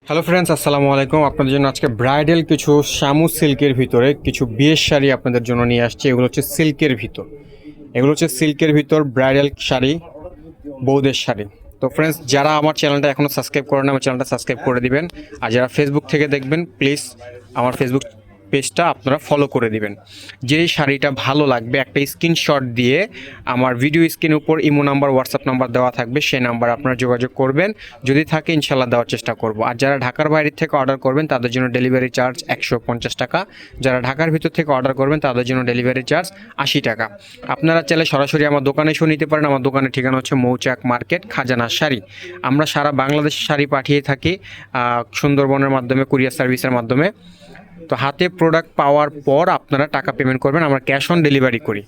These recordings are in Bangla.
হ্যালো ফ্রেন্ডস, আসসালামু আলাইকুম। আপনাদের জন্য আজকে ব্রাইডাল কিছু শামু সিল্কের ভিতরে কিছু বিয়ের শাড়ি আপনাদের জন্য নিয়ে আসছে। এগুলো হচ্ছে সিল্কের ভিতর, ব্রাইডাল শাড়ি, বৌদের শাড়ি। তো ফ্রেন্ডস, যারা আমার চ্যানেলটা এখনও সাবস্ক্রাইব করেন আমার চ্যানেলটা সাবস্ক্রাইব করে দিবেন। আর যারা ফেসবুক থেকে দেখবেন প্লিজ আমার ফেসবুক পেজটা আপনারা ফলো করে দিবেন। যেই শাড়িটা ভালো লাগবে একটা স্ক্রিনশট দিয়ে আমার ভিডিও স্ক্রিনের উপর ইমো নাম্বার, হোয়াটসঅ্যাপ নাম্বার দেওয়া থাকবে, সেই নাম্বার আপনারা যোগাযোগ করবেন। যদি থাকে ইনশাল্লাহ দেওয়ার চেষ্টা করব। আর যারা ঢাকার বাইরে থেকে অর্ডার করবেন তাদের জন্য ডেলিভারি চার্জ 150 টাকা। যারা ঢাকার ভিতর থেকে অর্ডার করবেন তাদের জন্য ডেলিভারি চার্জ 80 টাকা। আপনারা চাইলে সরাসরি আমার দোকানে এসেও নিতে পারেন। আমার দোকানের ঠিকানা হচ্ছে মৌচাক মার্কেট, খাজানা শাড়ি। আমরা সারা বাংলাদেশে শাড়ি পাঠিয়ে থাকি সুন্দরবনের মাধ্যমে, কুরিয়ার সার্ভিসের মাধ্যমে। তো হাতে প্রোডাক্ট পাওয়ার পর আপনারা টাকা পেমেন্ট করবেন। আমরা ক্যাশ অন ডেলিভারি করি।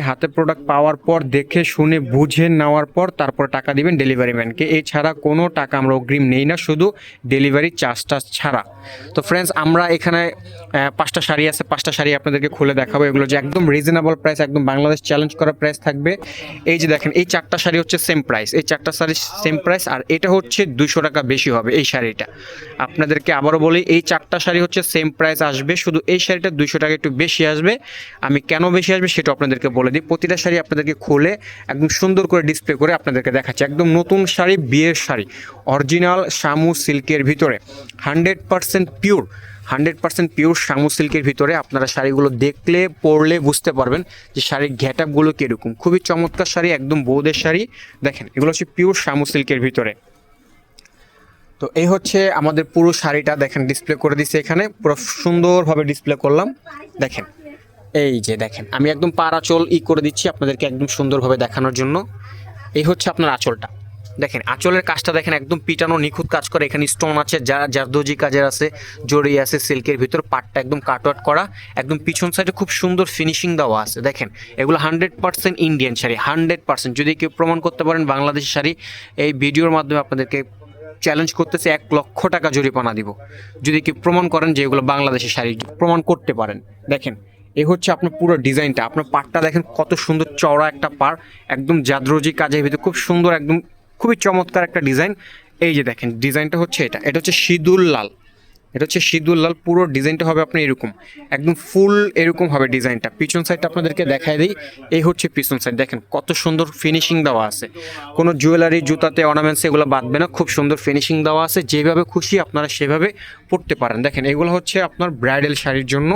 হাতে প্রোডাক্ট পাওয়ার পর দেখে শুনে বুঝে নেওয়ার পর তারপর টাকা দিবেন ডেলিভারি ম্যানকে। এছাড়া কোনো টাকা আমরা অগ্রিম নেই না, শুধু ডেলিভারি চার্জটা ছাড়া। তো ফ্রেন্ডস, আমরা এখানে 5টা শাড়ি আছে, 5টা শাড়ি আপনাদেরকে খুলে দেখাবো। এগুলো যে একদম রিজনেবল প্রাইস, একদম বাংলাদেশ চ্যালেঞ্জ করা প্রাইস থাকবে। এই যে দেখেন, এই 4টা শাড়ি হচ্ছে সেম প্রাইস, আর এটা হচ্ছে 200 টাকা বেশি হবে এই শাড়িটা। আপনাদেরকে আবারও বলি, এই 4টা শাড়ি হচ্ছে সেম প্রাইস আসবে, শুধু এই শাড়িটা 200 টাকা একটু বেশি আসবে। আমি কেন বেশি আসবে সেটা আপনাদেরকে বলে দিই। প্রতিটা শাড়ি আপনাদেরকে খুলে একদম সুন্দর করে ডিসপ্লে করে আপনাদেরকে দেখাচ্ছি। একদম নতুন শাড়ি, বিয়ের শাড়ি, অরিজিনাল শামু সিল্কের ভিতরে, 100% পিওর শামু সিল্কের ভিতরে। আপনারা শাড়িগুলো দেখলে পরলে বুঝতে পারবেন যে শাড়ির ঘেটআপগুলো কীরকম। খুবই চমৎকার শাড়ি, একদম বৌদের শাড়ি। দেখেন, এগুলো হচ্ছে পিওর শামু সিল্কের ভিতরে। তো এই হচ্ছে আমাদের পুরো শাড়িটা, দেখেন ডিসপ্লে করে দিচ্ছে এখানে, পুরো সুন্দরভাবে ডিসপ্লে করলাম। দেখেন, এই যে দেখেন, আমি একদম পার আঁচল করে দিচ্ছি আপনাদেরকে একদম সুন্দরভাবে দেখানোর জন্য। এই হচ্ছে আপনার আঁচলটা। দেখেন আঁচলের কাজটা দেখেন, একদম পিটানো নিখুঁত কাজ করে। এখানে স্টোন আছে, জারদোজি কাজের আছে, জড়ি আছে সিল্কের ভিতর। পাটটা একদম কাটওয়ার্ট করা, একদম পিছন সাইডে খুব সুন্দর ফিনিশিং দেওয়া আছে। দেখেন, এগুলো 100% ইন্ডিয়ান শাড়ি, 100%। যদি কেউ প্রমাণ করতে পারেন বাংলাদেশি শাড়ি, এই ভিডিওর মাধ্যমে আপনাদেরকে চ্যালেঞ্জ করতেছে, 1 লক্ষ টাকা জরিমানা দিব যদি কেউ প্রমাণ করেন যে এগুলো বাংলাদেশি শাড়ি, প্রমাণ করতে পারেন। দেখেন, এই হচ্ছে আপনার পুরো ডিজাইনটা। আপনার পাড়টা দেখেন কত সুন্দর, চওড়া একটা পাড়, একদম জাদরজি কাজের ভিতরে খুব সুন্দর, একদম খুবই চমৎকার একটা ডিজাইন। এই যে দেখেন, ডিজাইনটা হচ্ছে এটা হচ্ছে সিঁদুর লাল। পুরো ডিজাইনটা হবে আপনার এরকম, একদম ফুল এরকম হবে ডিজাইনটা। পিছন সাইডটা আপনাদেরকে দেখাই দিই। এই হচ্ছে পিছন সাইড, দেখেন কত সুন্দর ফিনিশিং দেওয়া আছে। কোনো জুয়েলারি, জুতাতে, অর্নামেন্টস এগুলো বাঁধবে না, খুব সুন্দর ফিনিশিং দেওয়া আছে। যেভাবে খুশি আপনারা সেভাবে পরতে পারেন। দেখেন, এগুলো হচ্ছে আপনার ব্রাইডাল শাড়ির জন্য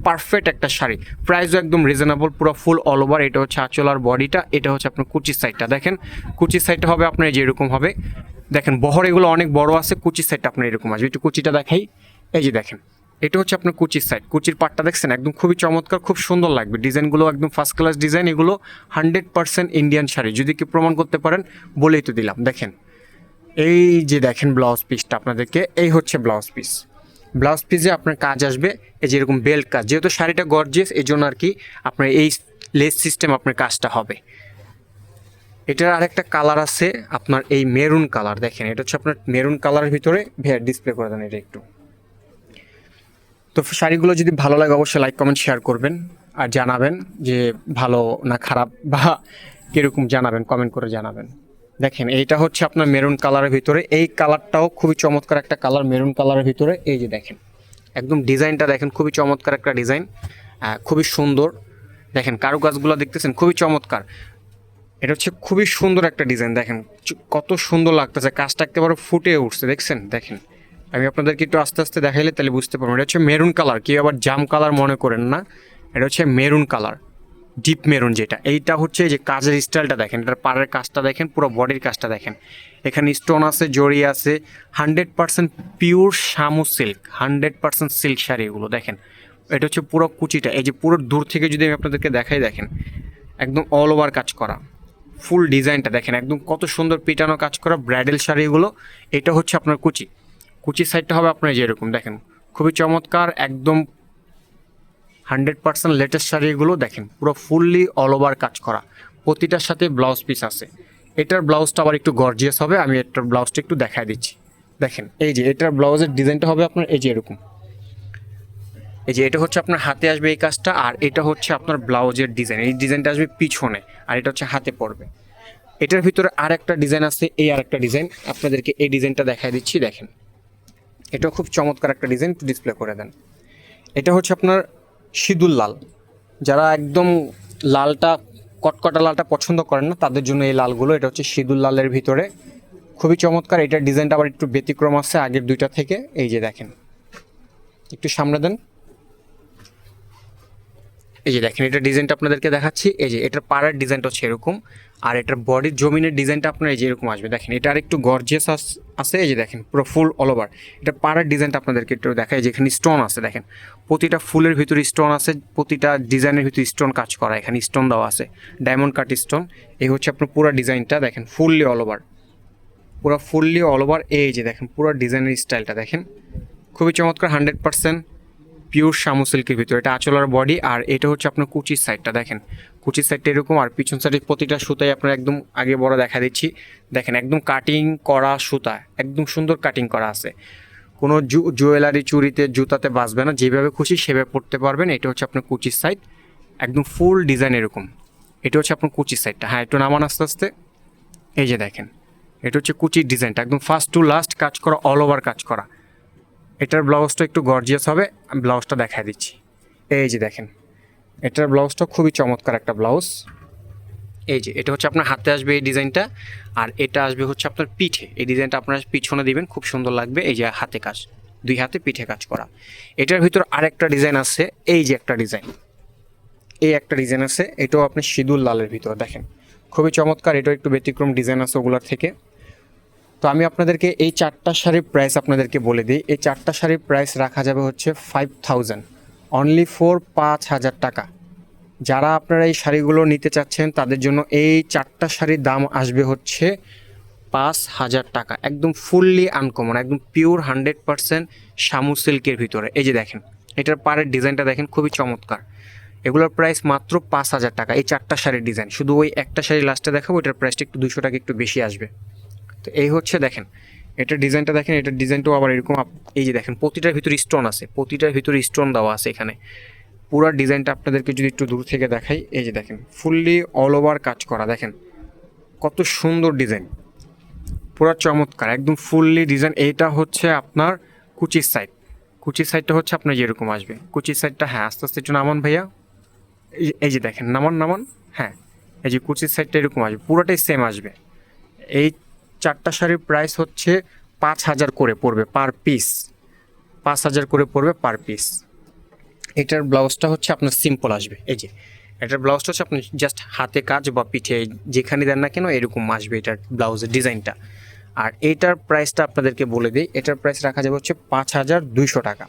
পারফেক্ট একটা শাড়ি। প্রাইসও একদম রিজনেবল, পুরো ফুল অল ওভার। এটা হচ্ছে আঁচল আর বডিটা। এটা হচ্ছে আপনার কুচির সাইডটা। দেখেন, কুচির সাইডটা হবে আপনার যেরকম হবে। দেখেন, বহর এগুলো অনেক বড় আছে, কুচির সাইডটা আপনার এরকম আসবে। একটু কুচিটা দেখাই। এই যে দেখেন, এটা হচ্ছে আপনার কুচির সাইড। কুচির পাটটা দেখছেন, একদম খুবই চমৎকার, খুব সুন্দর লাগবে। ডিজাইনগুলো একদম ফার্স্ট ক্লাস ডিজাইন। এগুলো 100% ইন্ডিয়ান শাড়ি, যদি কি প্রমাণ করতে পারেন বলেই তো দিলাম। দেখেন, এই যে দেখেন ব্লাউজ পিসটা আপনাদেরকে, এই হচ্ছে ব্লাউজ পিসে আপনার কাজ আসবে এই যে এরকম বেল্ট কাজ। যেহেতু শাড়িটা গর্জিয়াস, এই জন্য আর কি আপনার এই লেস সিস্টেম আপনার কাজটা হবে। এটার আরেকটা কালার আছে আপনার এই মেরুন কালার। দেখেন, এটা হচ্ছে আপনার মেরুন কালারের ভিতরে। ভেয়ার ডিসপ্লে করে দেন এটা একটু। তো শাড়িগুলো যদি ভালো লাগে অবশ্যই লাইক, কমেন্ট, শেয়ার করবেন। আর জানাবেন যে ভালো না খারাপ বা কীরকম, জানাবেন, কমেন্ট করে জানাবেন। দেখেন, এইটা হচ্ছে আপনার মেরুন কালারের ভিতরে। এই কালারটাও খুবই চমৎকার একটা কালার, মেরুন কালারের ভিতরে। এই যে দেখেন, একদম ডিজাইনটা দেখেন, খুবই চমৎকার একটা ডিজাইন, খুবই সুন্দর। দেখেন কারুকাজগুলো দেখতেছেন, খুবই চমৎকার। এটা হচ্ছে খুবই সুন্দর একটা ডিজাইন। দেখেন কত সুন্দর লাগতেছে, কাজটা একেবারে ফুটে উঠছে। দেখছেন, দেখেন আমি আপনাদেরকে একটু আস্তে আস্তে দেখাইলে তাহলে বুঝতে পারবেন। এটা হচ্ছে মেরুন কালার, কেউ আবার জাম কালার মনে করেন না। এটা হচ্ছে মেরুন কালার, ডিপ মেরুন যেটা। এইটা হচ্ছে যে কাজের স্টাইলটা দেখেন, এটার পাড়ের কাজটা দেখেন, পুরো বডির কাজটা দেখেন। এখানে স্টোন আছে, জড়ি আছে। 100% pure Shamu silk, 100% silk sari এগুলো। দেখেন, এটা হচ্ছে পুরো কুচিটা। এই যে পুরো দূর থেকে যদি আমি আপনাদেরকে দেখাই, দেখেন একদম অল ওভার কাজ করা, ফুল ডিজাইনটা দেখেন, একদম কত সুন্দর পিটানো কাজ করা ব্রাইডাল শাড়িগুলো। এটা হচ্ছে আপনার কুচির সাইডটা হবে আপনার যেরকম। দেখেন, খুবই চমৎকার, একদম 100% লেটেস্ট শাড়িগুলো। দেখেন, পুরো ফুললি অল ওভার কাজ করা, প্রতিটার সাথে ব্লাউজ পিস আছে। এটার ব্লাউজটা আবার একটু গর্জিয়াস হবে, আমি এটার ব্লাউজটা একটু দেখায় দিচ্ছি। দেখেন, এই যে এটার ব্লাউজের ডিজাইনটা হবে আপনার এই যে এরকম। এই যে এটা হচ্ছে আপনার হাতে আসবে এই কাজটা, আর এটা হচ্ছে আপনার ব্লাউজের ডিজাইন। এই ডিজাইনটা আসবে পিছনে, আর এটা হচ্ছে হাতে পড়বে। এটার ভিতরে আর একটা ডিজাইন আছে, এই আর একটা ডিজাইন আপনাদেরকে এই ডিজাইনটা দেখাই দিচ্ছি। দেখেন এটা খুব চমৎকার একটা ডিজাইন, একটু ডিসপ্লে করে দেন। এটা হচ্ছে আপনার সিঁদুর লাল, যারা একদম লালটা কটকটা লালটা পছন্দ করেন না তাদের জন্য এই লালগুলো। এটা হচ্ছে সিঁদুর লালের ভিতরে, খুবই চমৎকার। এটার ডিজাইনটা আবার একটু ব্যতিক্রম আছে আগের দুইটা থেকে। এই যে দেখেন, একটু সামনে দেন, এই যে দেখেন এটা ডিজাইনটা আপনাদেরকে দেখাচ্ছি। এই যে এটার পাড়ার ডিজাইনটা হচ্ছে এরকম, আর এটার বডির জমিনের ডিজাইনটা আপনার এই যে এরকম আসবে। দেখেন এটা আর একটু গর্জিয়াস আছে। এই যে দেখেন পুরো ফুল অল ওভার। এটা পাড়ার ডিজাইনটা আপনাদেরকে একটু দেখায়, যেখানে স্টোন আছে। দেখেন প্রতিটা ফুলের ভিতরে স্টোন আছে, প্রতিটা ডিজাইনের ভিতরে স্টোন কাজ করা, এখানে স্টোন দেওয়া আছে, ডায়মন্ড কাট স্টোন। এই হচ্ছে আপনার পুরো ডিজাইনটা। দেখেন ফুললি অল ওভার, পুরো ফুললি অল ওভার। এই যে দেখেন পুরো ডিজাইনের স্টাইলটা দেখেন, খুবই চমৎকার। 100% পিওর শামু সিল্কের ভিতরে। এটা আঁচলার বডি, আর এটা হচ্ছে আপনার কুচির সাইডটা। দেখেন কুচির সাইডটা এরকম, আর পিছন সাইডে প্রতিটা সুতায় আপনার একদম আগে বড় দেখা দিচ্ছি। দেখেন একদম কাটিং করা সুতা, একদম সুন্দর কাটিং করা আছে। কোনো জুয়েলারি, চুরিতে, জুতাতে বাঁচবে না, যেভাবে খুশি সেভাবে পড়তে পারবেন। এটা হচ্ছে আপনার কুচির সাইড, একদম ফুল ডিজাইন এরকম। এটা হচ্ছে আপনার কুচির সাইডটা। হ্যাঁ একটু নামান আস্তে আস্তে। এই যে দেখেন এটা হচ্ছে কুচির ডিজাইনটা, একদম ফার্স্ট টু লাস্ট কাজ করা, অল ওভার কাজ করা। এটার ব্লাউজটা একটু গর্জিয়াস হবে, আমি ব্লাউজটা দেখাই দিচ্ছি। এই যে দেখেন এটার ব্লাউজটা খুবই চমৎকার একটা ব্লাউজ। এই যে এটা হচ্ছে আপনার হাতে আসবে এই ডিজাইনটা, আর এটা আসবে হচ্ছে আপনার পিঠে। এই ডিজাইনটা আপনার পিছনে দিবেন, খুব সুন্দর লাগবে। এই যে হাতে কাজ, দুই হাতে পিঠে কাজ করা। এটার ভিতর আরেকটা ডিজাইন আছে, এই যে একটা ডিজাইন, এই একটা ডিজাইন আছে। এটাও আপনি সিঁদুর লালের ভিতর। দেখেন খুবই চমৎকার, এটাও একটু ব্যতিক্রম ডিজাইন আছে ওগুলোর থেকে। তো আমি আপনাদেরকে এই চারটা শাড়ির প্রাইস আপনাদেরকে বলে দিই। এই চারটা শাড়ির প্রাইস রাখা যাবে হচ্ছে 5000, অনলি ফর 5000 টাকা। যারা আপনারা এই শাড়িগুলো নিতে চাচ্ছেন তাদের জন্য এই চারটা শাড়ির দাম আসবে হচ্ছে 5000 টাকা। একদম ফুললি আনকমন, একদম পিওর 100% শামু সিল্কের ভিতরে। এই যে দেখেন এটার পাড়ের ডিজাইনটা দেখেন, খুবই চমৎকার। এগুলোর প্রাইস মাত্র 5000 টাকা। এই চারটা শাড়ির ডিজাইন, শুধু ওই একটা শাড়ি লাস্টে দেখাবো, এটার প্রাইসটা একটু 200 টাকা একটু বেশি আসবে। তো এই হচ্ছে দেখেন এটার ডিজাইনটা দেখেন, এটার ডিজাইনটাও আবার এরকম। এই যে দেখেন প্রতিটার ভিতরে স্টোন আছে, প্রতিটার ভিতরে স্টোন দেওয়া আছে এখানে। পুরো ডিজাইনটা আপনাদেরকে যদি একটু দূর থেকে দেখাই, এই যে দেখেন ফুললি অল ওভার কাজ করা। দেখেন কত সুন্দর ডিজাইন, পুরো চমৎকার, একদম ফুললি ডিজাইন। এইটা হচ্ছে আপনার কুচির সাইড। কুচির সাইডটা হচ্ছে আপনার যেরকম আসবে কুচির সাইডটা। হ্যাঁ আস্তে আস্তে একটু নামান ভাইয়া। এই যে দেখেন নামান নামান। হ্যাঁ এই যে কুচির সাইডটা এরকম আসবে, পুরোটাই সেম আসবে। এই চারটা শাড়ির প্রাইস হচ্ছে 5000 করে পড়বে পার পিস, 5000 করে পড়বে পার পিস। এটার ব্লাউজটা হচ্ছে আপনার সিম্পল আসবে। এই যে এটার ব্লাউজটা হচ্ছে আপনি জাস্ট হাতে কাজ বা পিঠে যেখানে দেন না কেন এরকম আসবে এটার ব্লাউজের ডিজাইনটা। আর এইটার প্রাইসটা আপনাদেরকে বলে দিই, এটার প্রাইস রাখা যাবে হচ্ছে 5200 টাকা।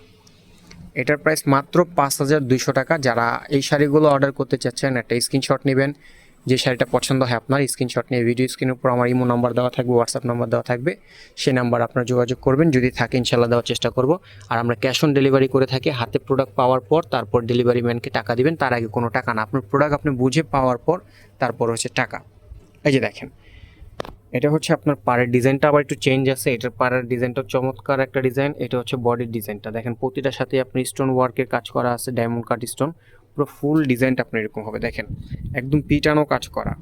এটার প্রাইস মাত্র 5200 টাকা। যারা এই শাড়িগুলো অর্ডার করতে চাচ্ছেন একটা স্ক্রিনশট নেবেন, যে শাড়িটা পছন্দ হয় আপনার স্ক্রিনশট নিয়ে ভিডিও স্ক্রিনের উপর আমার ইমো নাম্বার দেওয়া থাকবে, হোয়াটসঅ্যাপ নাম্বার দেওয়া থাকবে, সেই নাম্বার আপনার যোগাযোগ করবেন। যদি থাকে ইনশাল্লাহ দেওয়ার চেষ্টা করব। আর আমরা ক্যাশ অন ডেলিভারি করে থাকি, হাতে প্রোডাক্ট পাওয়ার পর তারপর ডেলিভারি ম্যানকে টাকা দিবেন, তার আগে কোনো টাকা না। আপনার প্রোডাক্ট আপনি বুঝে পাওয়ার পর তারপর হচ্ছে টাকা। এই যে দেখেন এটা হচ্ছে আপনার পাড়ের ডিজাইনটা আবার একটু চেঞ্জ আছে। এটার পাড়ের ডিজাইনটা চমৎকার একটা ডিজাইন। এটা হচ্ছে বডির ডিজাইনটা দেখেন, প্রতিটার সাথে আপনি স্টোন ওয়ার্কের কাজ করা আছে, ডায়মন্ড কাট স্টোন। পুরো ফুল ডিজাইনটা আপনার এরকম হবে। দেখেন একদম পিটানো কাজ করা,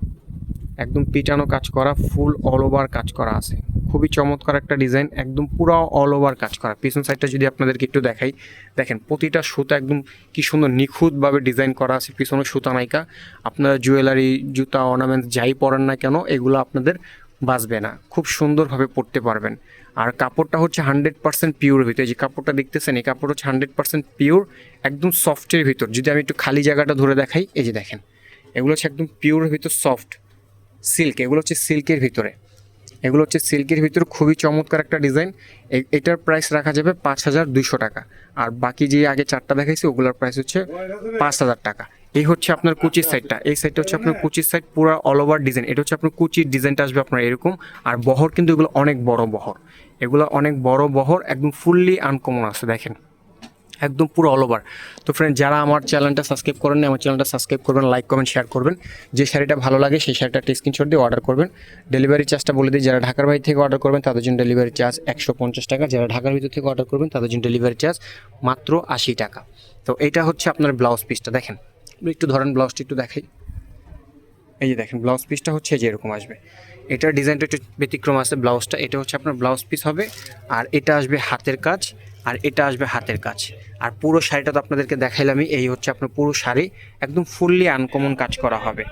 একদম পিটানো কাজ করা, ফুল অল ওভার কাজ করা আছে। খুবই চমৎকার একটা ডিজাইন, একদম পুরো অল ওভার কাজ করা। পিছন সাইডটা যদি আপনাদেরকে একটু দেখাই, দেখেন প্রতিটা সুতা একদম কি সুন্দর নিখুঁতভাবে ডিজাইন করা আছে। পিছনে সুতা নাইকা, আপনারা জুয়েলারি, জুতা, অর্নামেন্টস যাই পরেন না কেন এগুলো আপনাদের বাঁচবে না, খুব সুন্দরভাবে পরতে পারবেন। আর কাপড়টা হচ্ছে 100% পিওর ভিতরে। যে কাপড়টা দেখতেছেন এই কাপড় হচ্ছে 100% পিওর, একদম সফটের ভিতর। যদি আমি একটু খালি জায়গাটা ধরে দেখাই, এই যে দেখেন এগুলো হচ্ছে একদম পিওরের ভিতর সফট সিল্ক। এগুলো হচ্ছে সিল্কের ভিতরে, এগুলো হচ্ছে সিল্কের ভিতরে খুবই চমৎকার একটা ডিজাইন। এটার প্রাইস রাখা যাবে 5200 টাকা। আর বাকি যে আগে চারটা দেখাইছি ওগুলোর প্রাইস হচ্ছে 5000 টাকা। এই হচ্ছে আপনার কুচির সাইডটা, এই সাইডটা হচ্ছে আপনার কুচির সাইড, পুরো অল ওভার ডিজাইন। এটা হচ্ছে আপনার কুচির ডিজাইনটা আসবে আপনার এরকম। আর বহর কিন্তু এগুলো অনেক বড় বহর, এগুলো অনেক বড় বহর, একদম ফুললি আনকমন আছে দেখেন, একদম পুরো অল ওভার। তো ফ্রেন্ড যারা আমার চ্যানেলটা সাবস্ক্রাইব করেন, আমার চ্যানেলটা সাবস্ক্রাইব করবেন, লাইক কমেন্ট শেয়ার করবেন। যে শাড়িটা ভালো লাগে সেই শাড়িটা একটা স্ক্রিনশট দিয়ে অর্ডার করবেন। ডেলিভারি চার্জটা বলে দিই, যারা ঢাকার বাইরে থেকে অর্ডার করবেন তাদের জন্য ডেলিভারি চার্জ 150 টাকা, যারা ঢাকার ভিতর থেকে অর্ডার করবেন তাদের জন্য ডেলিভারি চার্জ মাত্র 80 টাকা। তো এটা হচ্ছে আপনার ব্লাউজ পিসটা। দেখেন একটু ধরেন ব্লাউজটা একটু দেখাই। এই যে দেখেন ব্লাউজ পিসটা হচ্ছে যে এরকম আসবে। এটার ডিজাইনটা একটু ব্যতিক্রম আছে, ব্লাউজটা এটা হচ্ছে আপনার ব্লাউজ পিস হবে, আর এটা আসবে হাতের কাজ, আর এটা আসবে হাতের কাজ। আর পুরো শাড়িটা তো আপনাদেরকে দেখাইলামই, এই হচ্ছে আপনার পুরো শাড়ি একদম ফুললি আনকমন কাজ করা হবে।